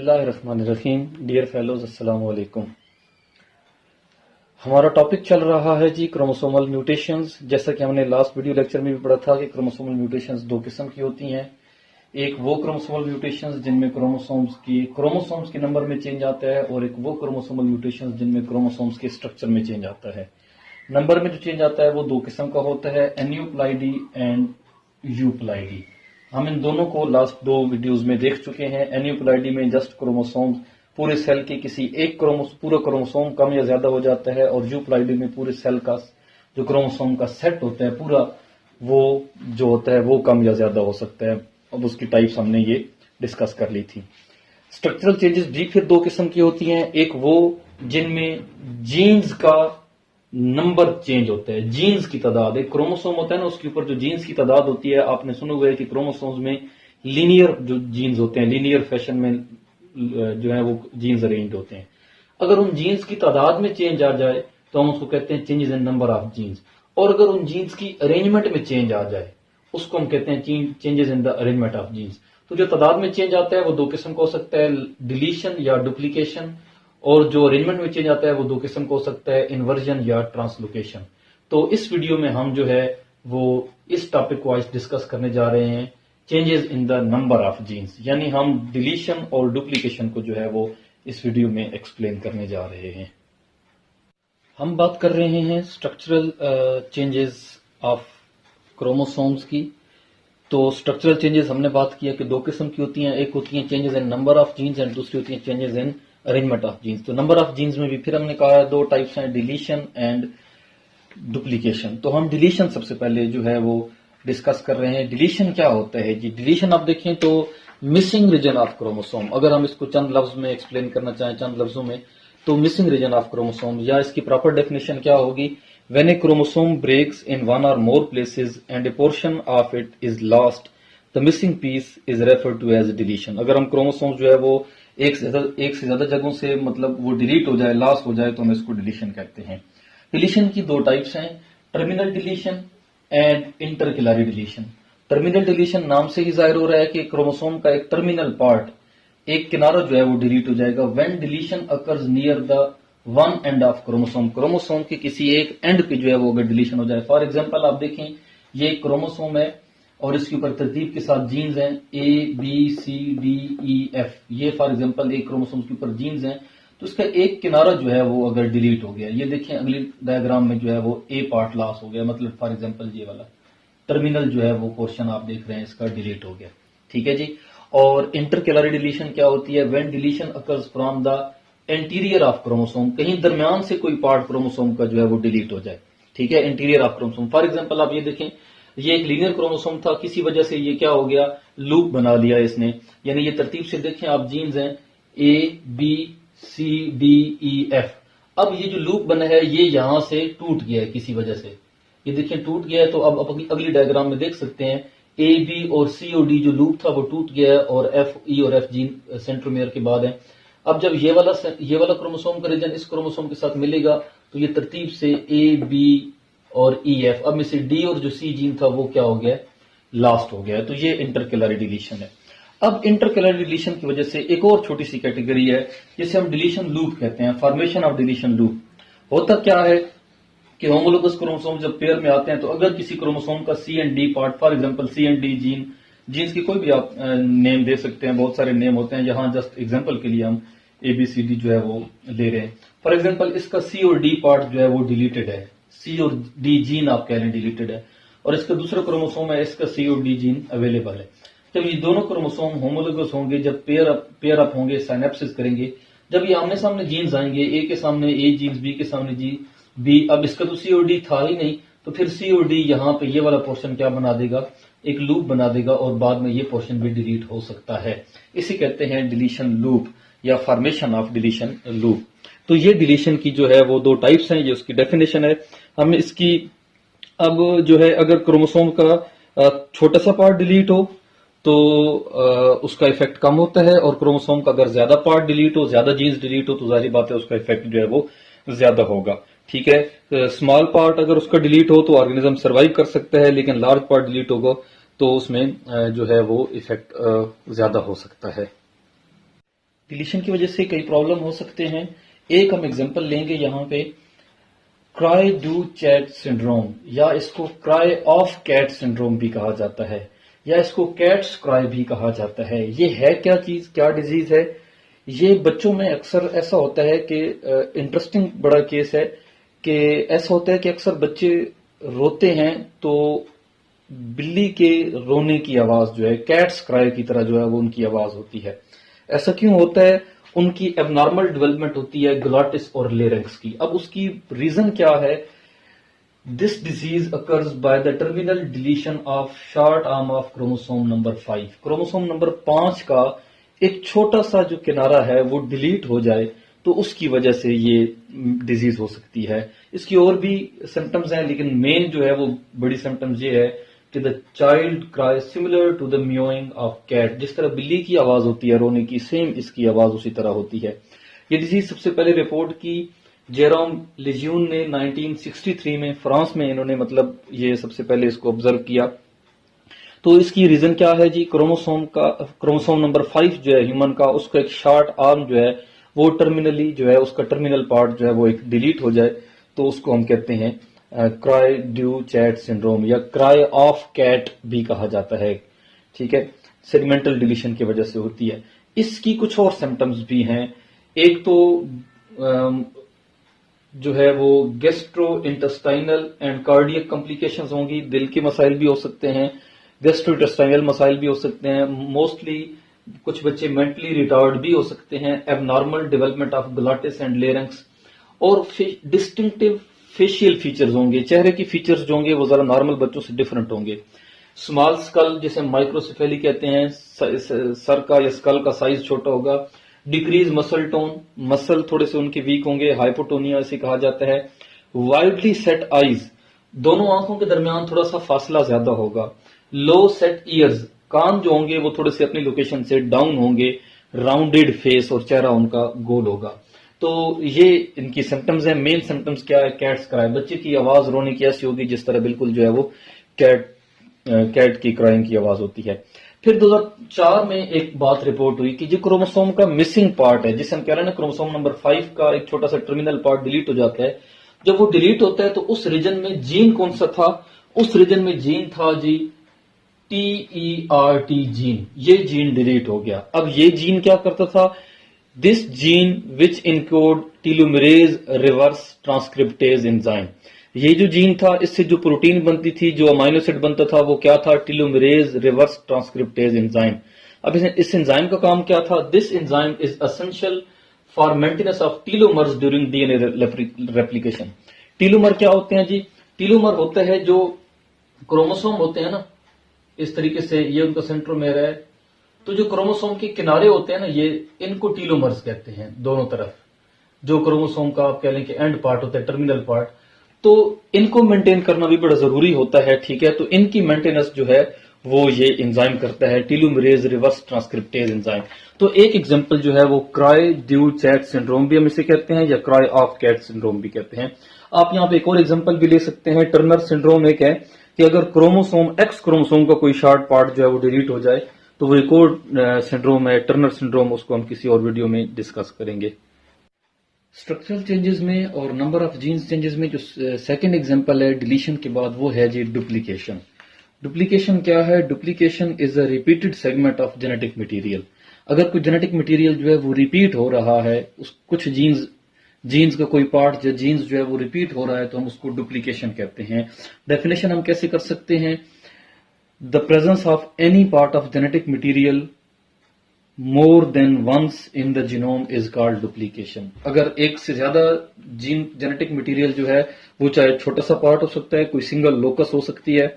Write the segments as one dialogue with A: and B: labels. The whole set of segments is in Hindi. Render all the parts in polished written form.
A: बिस्मिल्लाहिर्रहमानिर्रहीम। डियर फेलोज, अस्सलाम वालेकुम। हमारा टॉपिक चल रहा है जी क्रोमोसोमल म्यूटेशंस। जैसा कि हमने लास्ट वीडियो लेक्चर में भी पढ़ा था कि क्रोमोसोमल म्यूटेशंस दो किस्म की होती हैं। एक वो क्रोमोसोमल म्यूटेशंस जिनमें क्रोमोसोम्स के नंबर में चेंज आता है, और एक वो क्रोमोसोमल म्यूटेशंस जिनमें क्रोमोसोम्स के स्ट्रक्चर में चेंज आता है। नंबर में जो चेंज आता है वो दो किस्म का होता है, एन्यूप्लाइडी एंड यूप्लाइडी। हम इन दोनों को लास्ट दो वीडियोस में देख चुके हैं। एन्यूप्लाइडी में जस्ट क्रोमोसोम्स पूरे सेल के किसी एक पूरा क्रोमोसोम कम या ज्यादा हो जाता है, और यूप्लाइडी में पूरे सेल का जो क्रोमोसोम का सेट होता है पूरा, वो जो होता है वो कम या ज्यादा हो सकता है। अब उसकी टाइप्स हमने ये डिस्कस कर ली थी। स्ट्रक्चरल चेंजेस भी फिर दो किस्म की होती हैं। एक वो जिनमें जीन्स का नंबर चेंज होता है, जीन्स की तादाद, एक क्रोमोसोम होता है ना, उसके ऊपर जो जीन्स की तादाद होती है। आपने सुना हुआ है कि क्रोमोसोम्स में लीनियर जो जीन्स होते हैं, लीनियर फैशन में जो है वो जीन्स अरेंज होते हैं। अगर उन जीन्स की तादाद में चेंज आ जाए तो हम उसको कहते हैं changes in number of genes, और अगर उन जीन्स की अरेंजमेंट में चेंज आ जाए उसको हम कहते हैं changes in the arrangement of genes. तो जो तादाद में चेंज आता है वो दो किस्म का हो सकता है, डिलीशन या डुप्लीकेशन, और जो अरेंजमेंट में चेंज आता है वो दो किस्म का हो सकता है, इन्वर्जन या ट्रांसलोकेशन। तो इस वीडियो में हम जो है वो इस टॉपिक को आज डिस्कस करने जा रहे हैं, changes in the number of genes. यानी हम डिलीशन और डुप्लीकेशन को जो है वो इस वीडियो में एक्सप्लेन करने जा रहे हैं। हम बात कर रहे हैं स्ट्रक्चरल चेंजेस ऑफ क्रोमोसोम्स की। तो स्ट्रक्चरल चेंजेस हमने बात किया कि दो किस्म की होती हैं, एक होती हैं changes in number of genes and दूसरी होती हैं changes in arrangement of genes. तो नंबर ऑफ जीन्स में भी फिर हमने कहा है दो टाइप्स हैं, डिलीशन एंड डुप्लीकेशन। तो हम डिलीशन सबसे पहले जो है वो डिस्कस कर रहे हैं। डिलीशन क्या होता है जी? डिलीशन आप देखें तो मिसिंग रीजन ऑफ क्रोमोसोम, अगर हम इसको चंद लफ्ज में एक्सप्लेन करना चाहें, चंद लफ्जों में, तो मिसिंग रीजन ऑफ क्रोमोसोम, या इसकी प्रॉपर डेफिनेशन क्या होगी? When a chromosome breaks in one or more places and a portion of it is lost, the missing piece is referred to as deletion. अगर हम क्रोमोसोम जो है वो एक से ज्यादा जगहों से मतलब वो डिलीट हो जाए, लॉस हो जाए, तो हम इसको डिलीशन कहते हैं। डिलीशन की दो टाइप्स हैं, terminal deletion and intercalary deletion. Terminal deletion नाम से ही जाहिर हो रहा है कि क्रोमोसोम का एक टर्मिनल पार्ट, एक किनारा जो है वो डिलीट हो जाएगा। When deletion occurs near the one end of chromosome, chromosome के किसी एक एंड पे जो है वो अगर डिलीशन हो जाए। फॉर एग्जांपल आप देखें, ये एक क्रोमोसोम है और इसके ऊपर तरतीब के साथ जीन्स हैं ABCDEF। ये फॉर एग्जांपल एक क्रोमोसोम के ऊपर जीन्स हैं, तो इसका एक किनारा जो है वो अगर डिलीट हो गया, ये देखें अगली डायग्राम में जो है वो ए पार्ट लॉस हो गया, मतलब फॉर एग्जांपल ये वाला टर्मिनल जो है वो पोर्शन आप देख रहे हैं इसका डिलीट हो गया। ठीक है जी। और इंटरकैलरी डिलीशन क्या होती है? When deletion occurs from the interior of chromosome, कहीं दरमियान से कोई पार्ट क्रोमोसोम का जो है वो डिलीट हो जाए। ठीक है, interior of chromosome. For example आप ये देखें, ये एक लीनियर क्रोमोसोम था, किसी वजह से ये क्या हो गया, लूप बना लिया इसने। यानी ये तरतीब से देखें आप, जीन्स हैं ABCDEF। अब ये जो लूप बना है ये यहां से टूट गया है किसी वजह से, ये देखिए टूट गया है। तो अब अगली डायग्राम में देख सकते हैं AB और C और D जो लूप था वो टूट गया है, और E और F जीन सेंट्रोमियर के बाद है। अब जब ये वाला क्रोमोसोम का रीजन इस क्रोमोसोम के साथ मिलेगा तो ये तरतीब से AB और EF, अब में से D और जो C जीन था वो क्या हो गया, लास्ट हो गया है। तो ये इंटरकैलरी डिलीशन है। अब इंटरकैलरी डिलीशन की वजह से एक और छोटी सी कैटेगरी है जिसे हम डिलीशन लूप कहते हैं, फॉर्मेशन ऑफ डिलीशन लूप। होता क्या है कि होमोलोगस क्रोमोसोम जब पेयर में आते हैं तो अगर किसी क्रोमोसोम का C and D part, for example C and D genes की कोई भी आप नेम दे सकते हैं, बहुत सारे नेम होते हैं, यहाँ जस्ट एग्जांपल के लिए हम ABCD जो है वो ले रहे हैं। फॉर एग्जांपल इसका C और D पार्ट जो है वो डिलीटेड है, C और D जीन आप कह रहे हैं डिलीटेड है, और इसका दूसरा क्रोमोसोम है, इसका C और D जीन अवेलेबल है। जब ये दोनों क्रोमोसोम होमोलोगस होंगे, जब पेयर अप होंगे, साइनेप्सिस करेंगे, जब ये आमने सामने जीन्स आएंगे, ए के सामने ए जीन्स, बी के सामने बी, अब इसका तो C और D था ही नहीं, तो फिर C और D यहाँ पे ये वाला पोर्शन क्या बना देगा, एक लूप बना देगा, और बाद में ये पोर्शन भी डिलीट हो सकता है। इसे कहते हैं डिलीशन लूप या फॉर्मेशन ऑफ डिलीशन लूप। तो ये डिलीशन की जो है वो दो टाइप्स हैं, ये उसकी डेफिनेशन है। हम इसकी अब जो है, अगर क्रोमोसोम का छोटा सा पार्ट डिलीट हो तो उसका इफेक्ट कम होता है, और क्रोमोसोम का अगर ज्यादा पार्ट डिलीट हो, ज्यादा जीन्स डिलीट हो, तो जाहिर बात है उसका इफेक्ट जो है वो ज्यादा होगा। ठीक है, स्मॉल पार्ट अगर उसका डिलीट हो तो ऑर्गेनिज्म सर्वाइव कर सकता है, लेकिन लार्ज पार्ट डिलीट होगा तो उसमें जो है वो इफेक्ट ज्यादा हो सकता है। डिलीशन की वजह से कई प्रॉब्लम हो सकते हैं। एक हम एग्जांपल लेंगे यहाँ पे, क्राई डू चैट सिंड्रोम, या इसको क्राई ऑफ कैट सिंड्रोम भी कहा जाता है, या इसको कैट्स क्राई भी कहा जाता है। ये है क्या चीज, क्या डिजीज है? ये बच्चों में अक्सर ऐसा होता है कि इंटरेस्टिंग बड़ा केस है कि ऐसा होता है कि अक्सर बच्चे रोते हैं तो बिल्ली के रोने की आवाज जो है, कैट्स क्राई की तरह जो है वो उनकी आवाज होती है। ऐसा क्यों होता है? उनकी एबनॉर्मल डेवलपमेंट होती है ग्लॉटिस और लेरिंक्स की। अब उसकी रीजन क्या है? This disease occurs by the terminal deletion of short arm of chromosome number 5। Chromosome number 5 का एक छोटा सा जो किनारा है वो डिलीट हो जाए तो उसकी वजह से ये डिजीज हो सकती है। इसकी और भी सिम्टम्स हैं, लेकिन मेन जो है वो बड़ी सिम्टम्स ये है कि the child cry similar to the mewing of cat. जिस तरह बिल्ली की आवाज होती है रोने की, सेम इसकी आवाज उसी तरह होती है। ये डिजीज सबसे पहले रिपोर्ट की जेरोम लेज्यून ने 1963 में, फ्रांस में इन्होंने मतलब ये सबसे पहले इसको ऑब्जर्व किया। तो इसकी रीजन क्या है जी? क्रोमोसोम नंबर 5 जो है ह्यूमन का, उसका एक शॉर्ट आर्म जो है वो टर्मिनली जो है उसका टर्मिनल पार्ट जो है वो एक डिलीट हो जाए तो उसको हम कहते हैं क्राई ड्यू चैट सिंड्रोम, या क्राई ऑफ कैट भी कहा जाता है। ठीक है, सेगमेंटल डिलीशन की वजह से होती है। इसकी कुछ और सिम्टम्स भी हैं। एक तो जो है वो gastro intestinal and cardiac complications होंगी, दिल के मसाइल भी हो सकते हैं, गैस्ट्रो इंटेस्टाइनल मसाइल भी हो सकते हैं। मोस्टली कुछ बच्चे मेंटली रिटार्ड भी हो सकते हैं, abnormal development of glottis and larynx, और डिस्टिंक्टिव फेशियल फीचर्स होंगे। चेहरे की फीचर्स जो होंगे वो जरा नॉर्मल बच्चों से डिफरेंट होंगे। स्मॉल स्कल जिसे माइक्रोसेफेली कहते हैं, सर का या स्कल का साइज छोटा होगा। डिक्रीज मसल टोन, मसल थोड़े से उनके वीक होंगे, हाइपोटोनिया इसे कहा जाता है। वाइडली सेट आईज, दोनों आंखों के दरमियान थोड़ा सा फासला ज्यादा होगा। लो सेट ईयर्स, कान जो होंगे वो थोड़े से अपनी लोकेशन से डाउन होंगे। राउंडेड फेस, और चेहरा उनका गोल होगा। तो ये इनकी सिम्टम्स हैं। मेन सिम्टम्स क्या है? कैट्स क्राई, बच्चे की आवाज रोने की ऐसी होगी जिस तरह बिल्कुल जो है वो कैट की क्राइंग की आवाज होती है। फिर 2004 में एक बात रिपोर्ट हुई कि जो क्रोमोसोम का मिसिंग पार्ट है, जिसे हम कह रहे हैं ना क्रोमोसोम नंबर 5 का एक छोटा सा टर्मिनल पार्ट डिलीट हो जाता है। जब वो डिलीट होता है तो उस रीजन में जीन कौन सा था? उस रीजन में जीन था जी TERT जीन। ये जीन डिलीट हो गया। अब ये जीन क्या करता था? This gene which encode telomerase reverse transcriptase enzyme. ये जो जीन था, इससे जो प्रोटीन बनती थी, जो अमाइनो एसिड बनता था, वो क्या था? Telomerase reverse transcriptase enzyme. अब इस एंजाइम का काम क्या था? This enzyme is essential for maintenance of telomeres during DNA replication. Telomere क्या होते हैं जी? टीलोमर होता है जो क्रोमोसोम होते हैं ना, इस तरीके से ये उनका सेंट्रोमेयर है। तो जो क्रोमोसोम के किनारे होते हैं ना, ये इनको टीलोमर्स कहते हैं। दोनों तरफ जो क्रोमोसोम का आप कह लें कि एंड पार्ट होता है, टर्मिनल पार्ट, तो इनको मेंटेन करना भी बड़ा जरूरी होता है। ठीक है, तो इनकी मेंटेनेंस जो है वो ये एंजाइम करता है, टीलोमेरेज रिवर्स ट्रांसक्रिप्टेज एंजाइम। तो एक एग्जांपल जो है वो क्राई ड्यू चैट सिंड्रोम भी हम इसे कहते हैं, या क्राई ऑफ कैट सिंड्रोम भी कहते हैं। आप यहाँ पे एक और एग्जांपल भी ले सकते हैं। टर्नर सिंड्रोम एक है कि अगर क्रोमोसोम एक्स क्रोमोसोम का कोई शार्ट पार्ट जो है वो डिलीट हो जाए तो वो एक और सिंड्रोम है, टर्नर सिंड्रोम। उसको हम किसी और वीडियो में डिस्कस करेंगे। स्ट्रक्चरल चेंजेस में और नंबर ऑफ जीन्स चेंजेस में जो सेकंड एग्जांपल है डिलीशन के बाद, वो है जी डुप्लीकेशन। डुप्लीकेशन क्या है? Duplication is a repeated segment of genetic material. अगर कोई जेनेटिक मटेरियल जो है वो रिपीट हो रहा है, उस कुछ जीन्स का कोई पार्ट जो जीन्स जो है वो रिपीट हो रहा है, तो हम उसको डुप्लीकेशन कहते हैं। डेफिनेशन हम कैसे कर सकते हैं? The presence of any part of genetic material more than once in the genome is called duplication. अगर एक से ज्यादा जेनेटिक मटेरियल जो है वो चाहे छोटा सा पार्ट हो सकता है, कोई सिंगल लोकस हो सकती है,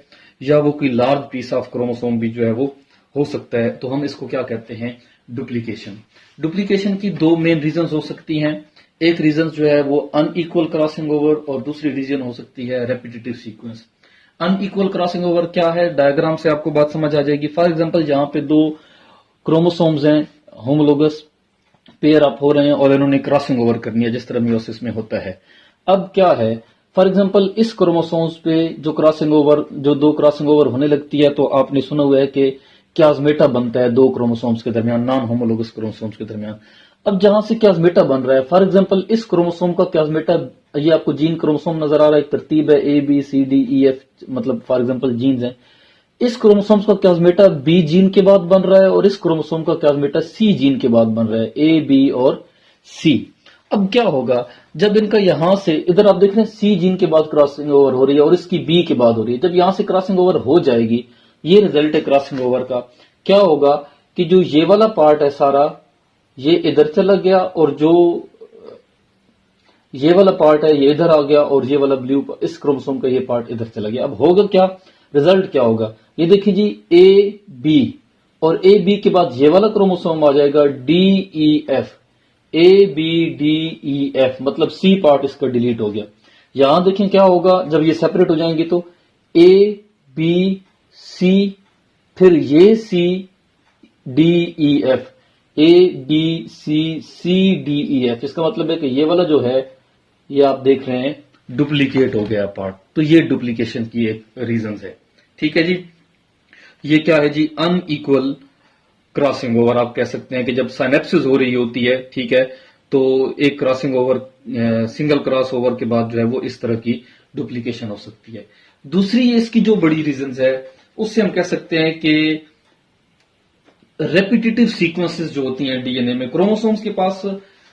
A: या वो कोई लार्ज पीस ऑफ क्रोमोसोम भी जो है वो हो सकता है, तो हम इसको क्या कहते हैं? डुप्लीकेशन। डुप्लीकेशन की दो मेन रीजन हो सकती हैं। एक रीजन जो है वो अनइक्वल क्रॉसिंग ओवर, और दूसरी रीजन हो सकती है repetitive sequence. Unequal crossing over क्या है? डायग्राम से आपको बात समझ आ जाएगी। फॉर एग्जांपल, जहां पे दो क्रोमोसोम्स हैं, होमोलोगस पेयर अप हो रहे हैं और इन्होंने क्रॉसिंग ओवर करनी है, जिस तरह मियोसिस में होता है। अब क्या है? फॉर एग्जांपल, इस क्रोमोसोम्स पे जो दो क्रॉसिंग ओवर होने लगती है, तो आपने सुना हुआ है कि क्लास्मेटा बनता है दो क्रोमोसोम्स के दरमियान, नॉन होमोलोगस क्रोमोसोम्स के दरमियान। अब जहां से क्लास्मेटा बन रहा है, फॉर एग्जांपल इस क्रोमोसोम का क्लास्मेटा, ये आपको जीन क्रोमोसोम नजर आ रहा है, एक तरतीब है A B C D E F, मतलब फॉर एग्जांपल जीन्स हैं। इस क्रोमोसोम का क्लास्मेटा बी जीन के बाद बन रहा है और इस क्रोमोसोम का क्लास्मेटा सी जीन के बाद बन रहा है, ए बी और सी। अब क्या होगा जब इनका यहां से इधर आप देख रहे हैं सी जीन के बाद क्रॉसिंग ओवर हो रही है और इसकी बी के बाद हो रही है, जब यहां से क्रॉसिंग ओवर हो जाएगी, ये रिजल्ट है क्रॉसिंग ओवर का, क्या होगा कि जो ये वाला पार्ट है सारा ये इधर चला गया और जो ये वाला पार्ट है ये इधर आ गया और ये वाला ब्लू इस क्रोमोसोम का ये पार्ट इधर चला गया। अब होगा क्या, रिजल्ट क्या होगा, ये देखिए जी ए बी, और ए बी के बाद ये वाला क्रोमोसोम आ जाएगा D E F, A B D E F, मतलब सी पार्ट इसका डिलीट हो गया। यहां देखें क्या होगा जब ये सेपरेट हो जाएंगे, तो ए बी सी, फिर ये C D E F, A B C C D E F, इसका मतलब है कि ये वाला जो है ये आप देख रहे हैं डुप्लीकेट हो गया पार्ट। तो ये डुप्लीकेशन की एक रीजन है। ठीक है जी, ये क्या है जी, अनइक्वल क्रॉसिंग ओवर आप कह सकते हैं कि जब साइनेप्सिस हो रही होती है, ठीक है, तो एक crossing over, single cross over के बाद जो है वो इस तरह की डुप्लीकेशन हो सकती है। दूसरी इसकी जो बड़ी रीजन है उससे हम कह सकते हैं कि रेपिटेटिव सीक्वेंसेस जो होती हैं डीएनए में, क्रोमोसोम्स के पास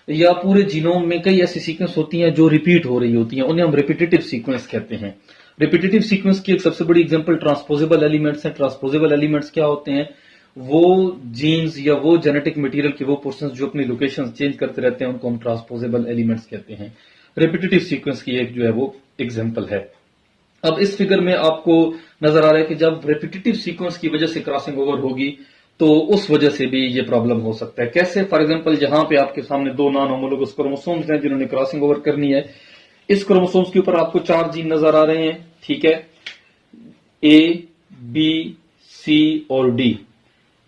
A: या पूरे जीनोम में कई ऐसी सीक्वेंस होती हैं जो रिपीट हो रही होती हैं, उन्हें हम रेपिटेटिव सीक्वेंस कहते हैं। रेपिटेटिव सीक्वेंस की एक सबसे बड़ी एग्जांपल ट्रांसपोजेबल एलिमेंट्स हैं। ट्रांसपोजेबल एलिमेंट्स क्या होते हैं, वो जीन्स या वो जेनेटिक मटेरियल के वो पोर्शंस जो अपनी लोकेशन चेंज करते रहते हैं उनको हम ट्रांसपोजेबल एलिमेंट्स कहते हैं। रेपिटेटिव सीक्वेंस की एक जो है वो एग्जांपल है। अब इस फिगर में आपको नजर आ रहा है कि जब रेपिटेटिव सीक्वेंस की वजह से क्रॉसिंग ओवर होगी तो उस वजह से भी ये प्रॉब्लम हो सकता है। कैसे, फॉर एग्जांपल यहां पे आपके सामने दो नॉन होमोलोगस क्रोमोसोम्स हैं जिन्होंने क्रॉसिंग ओवर करनी है। इस क्रोमोसोम्स के ऊपर आपको 4 जीन नजर आ रहे हैं, ठीक है, ए बी सी और डी,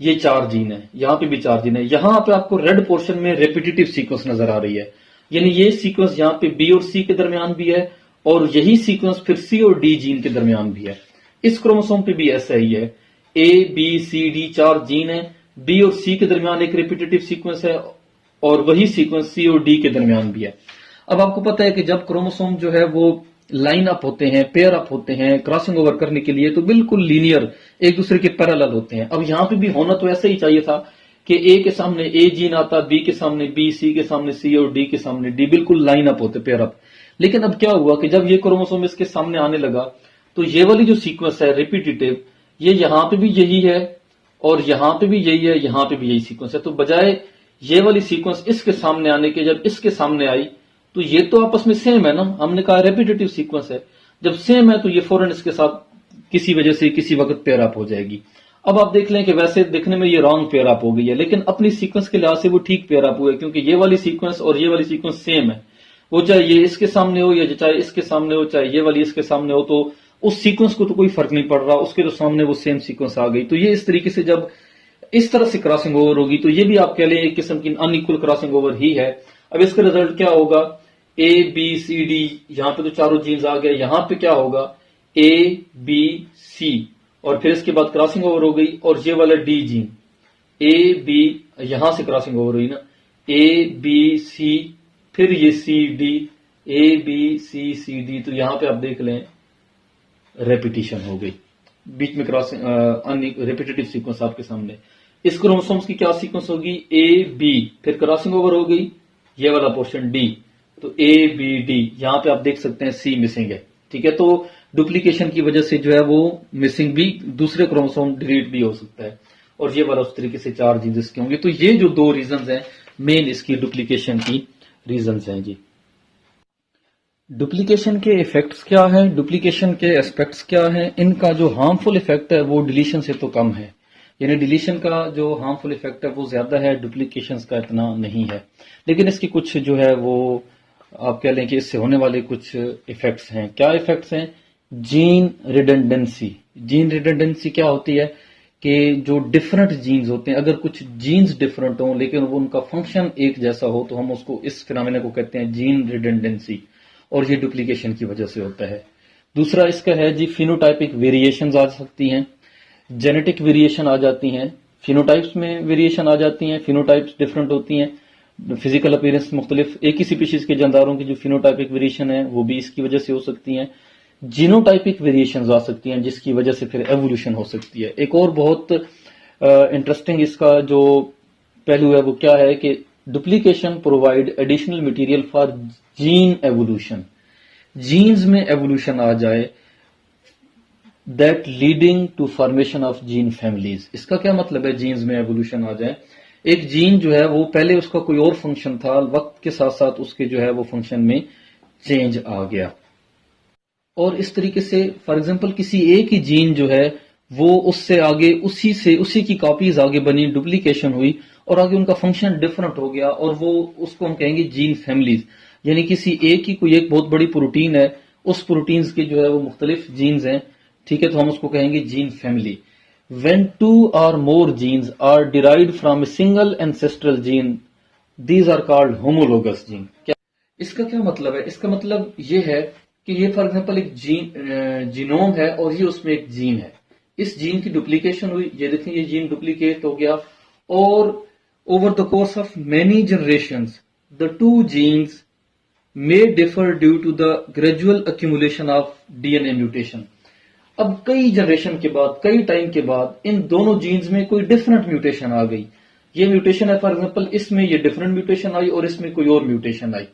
A: ये 4 जीन है, यहां पे भी 4 जीन है। यहां पे आपको रेड पोर्शन में रेपिटेटिव सीक्वेंस नजर आ रही है, यानी ये सीक्वेंस यहां पे बी और सी के दरमियान भी है और यही सीक्वेंस फिर सी और डी जीन के दरमियान भी है। इस क्रोमोसोम पे भी ऐसा ही है, A B C D 4 gene है, बी और सी के दरमियान एक रिपीटेटिव सीक्वेंस है और वही सीक्वेंस सी और डी के दरमियान भी है। अब आपको पता है कि जब क्रोमोसोम जो है वो लाइन अप होते हैं, पेयर अप होते हैं क्रॉसिंग ओवर करने के लिए, तो बिल्कुल लीनियर एक दूसरे के पैरेलल होते हैं। अब यहां पे भी होना तो ऐसा ही चाहिए था कि ए के सामने ए जीन आता, बी के सामने बी, सी के सामने सी और डी के सामने डी, बिल्कुल लाइन अप होते, पेयर अप। लेकिन अब क्या हुआ कि जब ये क्रोमोसोम इसके सामने आने लगा तो ये वाली जो सीक्वेंस है रिपीटेटिव, ये यहां पे भी यही है और यहां पे भी यही है, यहां पे भी यही सीक्वेंस है। तो बजाय ये वाली सीक्वेंस इसके सामने आने के, जब इसके सामने आई तो ये तो आपस में सेम है ना, हमने कहा रेपिटेटिव सीक्वेंस है, जब सेम है तो ये फौरन इसके साथ किसी वजह से किसी वक्त पेयर अप हो जाएगी। अब आप देख लें कि वैसे देखने में ये रॉन्ग पेयर अप हो गई है, लेकिन अपनी सीक्वेंस के लिहाज से वो ठीक पेयर अप हुआ है, क्योंकि ये वाली सीक्वेंस और ये वाली सीक्वेंस सेम है। वो चाहे ये इसके सामने हो या चाहे इसके सामने हो, चाहे ये वाली इसके सामने हो, तो उस सीक्वेंस को तो कोई फर्क नहीं पड़ रहा, उसके तो सामने वो सेम सीक्वेंस आ गई। तो ये इस तरीके से जब इस तरह से क्रॉसिंग ओवर होगी तो ये भी आप कह लें एक किस्म की अनइक्वल क्रॉसिंग ओवर ही है। अब इसका रिजल्ट क्या होगा, ए बी सी डी, यहां पे तो चारों जीन्स आ गए, यहां पे क्या होगा ए बी सी, और फिर इसके बाद क्रॉसिंग ओवर हो गई और ये वाला डी जीन, ए बी, यहां से क्रॉसिंग ओवर हुई ना, ए बी सी, फिर ये C D, A B C C D, तो यहां पे आप देख लें रेपिटेशन हो गई, बीच में क्रॉसिंग रेपिटेटिव सीक्वेंस आपके सामने। इस क्रोमोसोम्स की क्या सीक्वेंस होगी, ए बी, फिर क्रॉसिंग ओवर हो गई, ये वाला पोर्शन डी, तो ए बी डी, यहां पे आप देख सकते हैं सी मिसिंग है, ठीक है। तो डुप्लीकेशन की वजह से जो है वो मिसिंग भी दूसरे क्रोमोसोम डिलीट भी हो सकता है, और ये वाला उस तरीके से 4 जीन्स इसके होंगे। तो ये जो 2 रीजन हैं मेन इसकी डुप्लीकेशन की रीजन हैं जी। डुप्लीकेशन के इफेक्ट्स क्या है, डुप्लीकेशन के एस्पेक्ट्स क्या है, इनका जो हार्मफुल इफेक्ट है वो डिलीशन से तो कम है, यानी डिलीशन का जो हार्मफुल इफेक्ट है वो ज्यादा है, डुप्लीकेशन का इतना नहीं है। लेकिन इसकी कुछ जो है वो आप कह लें कि इससे होने वाले कुछ इफेक्ट्स हैं। क्या इफेक्ट्स हैं, जीन रिडंडेंसी। जीन रिडंडेंसी क्या होती है कि जो डिफरेंट जीन्स होते हैं, अगर कुछ जीन्स डिफरेंट हो लेकिन वो उनका फंक्शन एक जैसा हो तो हम उसको, इस फिनोमेना को कहते हैं जीन रिडंडेंसी, और ये डुप्लीकेशन की वजह से होता है। दूसरा इसका है जी फिनोटाइपिक वेरिएशंस आ सकती हैं, जेनेटिक वेरिएशन आ जाती हैं, फिनोटाइप्स में वेरिएशन आ जाती हैं, फिनोटाइप्स डिफरेंट होती हैं, फिजिकल अपीयरेंस मुख्तलिफ, एक ही स्पीशीज के जानदारों की जो फिनोटाइपिक वेरिएशन है वो भी इसकी वजह से हो सकती हैं। जीनोटाइपिक वेरिएशन आ सकती हैं जिसकी वजह से फिर एवोल्यूशन हो सकती है। एक और बहुत इंटरेस्टिंग इसका जो पहलू है वो क्या है कि duplication provide additional material for gene evolution. Genes में एवोल्यूशन आ जाए that leading to formation of gene families. इसका क्या मतलब है जीन्स में एवोल्यूशन आ जाए? एक जीन जो है वो पहले उसका कोई और फंक्शन था, वक्त के साथ साथ उसके जो है वो फंक्शन में चेंज आ गया। और इस तरीके से फॉर एग्जांपल किसी एक ही जीन जो है वो उससे आगे उसी की कॉपीज आगे बनी, डुप्लीकेशन हुई और आगे उनका फंक्शन डिफरेंट हो गया और वो उसको हम कहेंगे जीन फैमिलीज। यानी किसी एक ही कोई एक बहुत बड़ी प्रोटीन है, उस प्रोटीन्स के जो है वो मुख्तलिफ जीन्स हैं, ठीक है, तो हम उसको कहेंगे gene family. When two or more genes are derived from a single ancestral gene, these are called homologous gene। क्या इसका क्या मतलब है? इसका मतलब ये है कि ये फॉर एग्जांपल एक जीनोम है और ये उसमें एक जीन है, इस जीन की डुप्लीकेशन हुई, ये देखें ये जीन डुप्लीकेट हो गया और over the course of many generations the two genes may differ due to the gradual accumulation of DNA mutation। अब कई जनरेशन के बाद, कई टाइम के बाद इन दोनों जीन्स में कोई डिफरेंट म्यूटेशन आ गई। ये म्यूटेशन है फॉर एग्जांपल इसमें ये डिफरेंट म्यूटेशन आई और इसमें कोई और म्यूटेशन आई,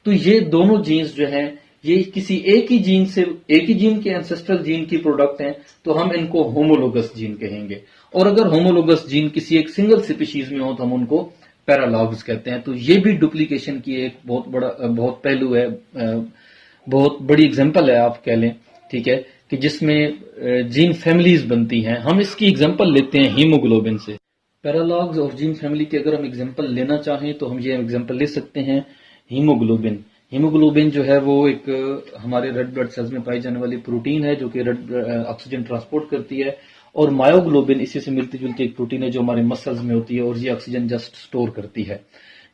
A: तो ये दोनों जीन्स जो हैं ये किसी एक ही जीन से, एक ही जीन के एंसेस्ट्रल जीन की प्रोडक्ट हैं, तो हम इनको होमोलोगस जीन कहेंगे। और अगर होमोलोगस जीन किसी एक सिंगल स्पीशीज में हो तो हम उनको पैरालॉग्स कहते हैं। तो ये भी डुप्लीकेशन की एक बहुत पहलू है, बहुत बड़ी एग्जांपल है आप कह लें, ठीक है, कि जिसमें जीन फैमिलीज बनती हैं। हम इसकी एग्जांपल लेते हैं हीमोग्लोबिन से। पैरालॉग्स ऑफ जीन फैमिली की अगर हम एग्जांपल लेना चाहें तो हम ये एग्जांपल ले सकते हैं हीमोग्लोबिन। हीमोग्लोबिन जो है वो एक हमारे रेड ब्लड सेल्स में पाई जाने वाली प्रोटीन है जो कि ऑक्सीजन ट्रांसपोर्ट करती है, और मायोग्लोबिन इसी से मिलती जुलती एक प्रोटीन है जो हमारे मसल्स में होती है और ये ऑक्सीजन जस्ट स्टोर करती है।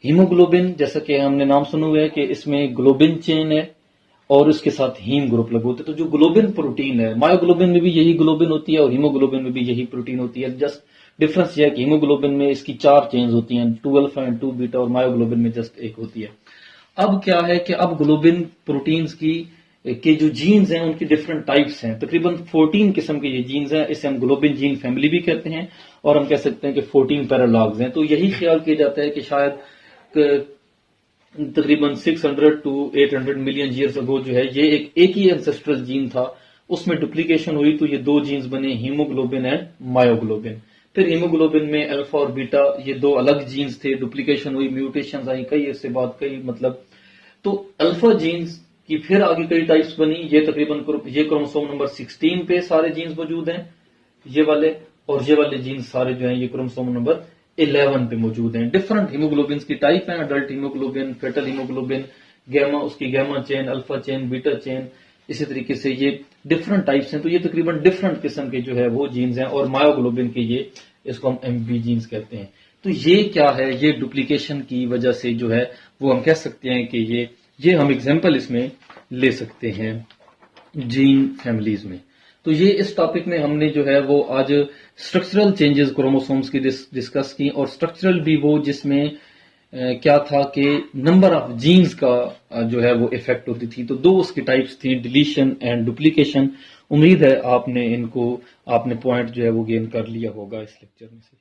A: हीमोग्लोबिन जैसा कि हमने नाम सुना हुआ है कि इसमें ग्लोबिन चेन है और उसके साथ हीम ग्रुप लगे होते हैं। तो जो ग्लोबिन प्रोटीन है, मायोग्लोबिन में भी यही ग्लोबिन होती है और हीमोग्लोबिन में भी यही प्रोटीन होती है। जस्ट डिफरेंस यह है कि हीमोग्लोबिन में इसकी 4 चेन्स होती हैं, 2 अल्फा एंड 2 बीटा, और मायोग्लोबिन में जस्ट एक होती है। अब क्या है कि अब ग्लोबिन प्रोटीन्स के जो जीन्स हैं उनकी डिफरेंट टाइप्स हैं, तकरीबन 14 किस्म के ये जीन्स हैं। इसे हम ग्लोबिन जीन फैमिली भी कहते हैं और हम कह सकते हैं कि 14 पैरालॉग्स हैं। तो यही ख्याल किया जाता है कि शायद तकरीबन 600 टू 800 मिलियन ईयर्स अगो जो है ये एक ही एंसेस्ट्रल जीन था, उसमें डुप्लीकेशन हुई तो ये 2 जीन्स बने, हीमोग्लोबिन एंड मायोग्लोबिन। फिर हीमोग्लोबिन में अल्फा और बीटा ये 2 अलग जीन्स थे, डुप्लीकेशन हुई, म्यूटेशंस आई कई इससे बाद कई, मतलब तो अल्फा जीन्स की फिर आगे कई टाइप्स बनी। ये तकरीबन ये क्रोमोसोम नंबर 16 पे सारे जीन्स मौजूद हैं ये वाले, और ये वाले जीन्स सारे जो हैं ये क्रोमोसोम नंबर 11 पे मौजूद हैं। डिफरेंट हीमोग्लोबिन की टाइप हैं, adult haemoglobin, fetal haemoglobin, gamma, उसकी gamma chain, alpha chain, beta chain, इसी तरीके से ये डिफरेंट टाइप्स हैं। तो ये तकरीबन डिफरेंट किस्म के जो है वो जीन्स हैं, और मायोग्लोबिन के ये, इसको हम एमबी जीन्स कहते हैं। तो ये क्या है, ये डुप्लीकेशन की वजह से जो है वो हम कह सकते हैं कि ये हम एग्जाम्पल इसमें ले सकते हैं जीन फैमिलीज में। तो ये इस टॉपिक में हमने जो है वो आज स्ट्रक्चरल चेंजेस क्रोमोसोम्स की डिस्कस की, और स्ट्रक्चरल भी वो जिसमें क्या था कि नंबर ऑफ जीन्स का जो है वो इफेक्ट होती थी। तो 2 उसकी टाइप्स थी, डिलीशन एंड डुप्लीकेशन। उम्मीद है आपने पॉइंट जो है वो गेन कर लिया होगा इस लेक्चर में से।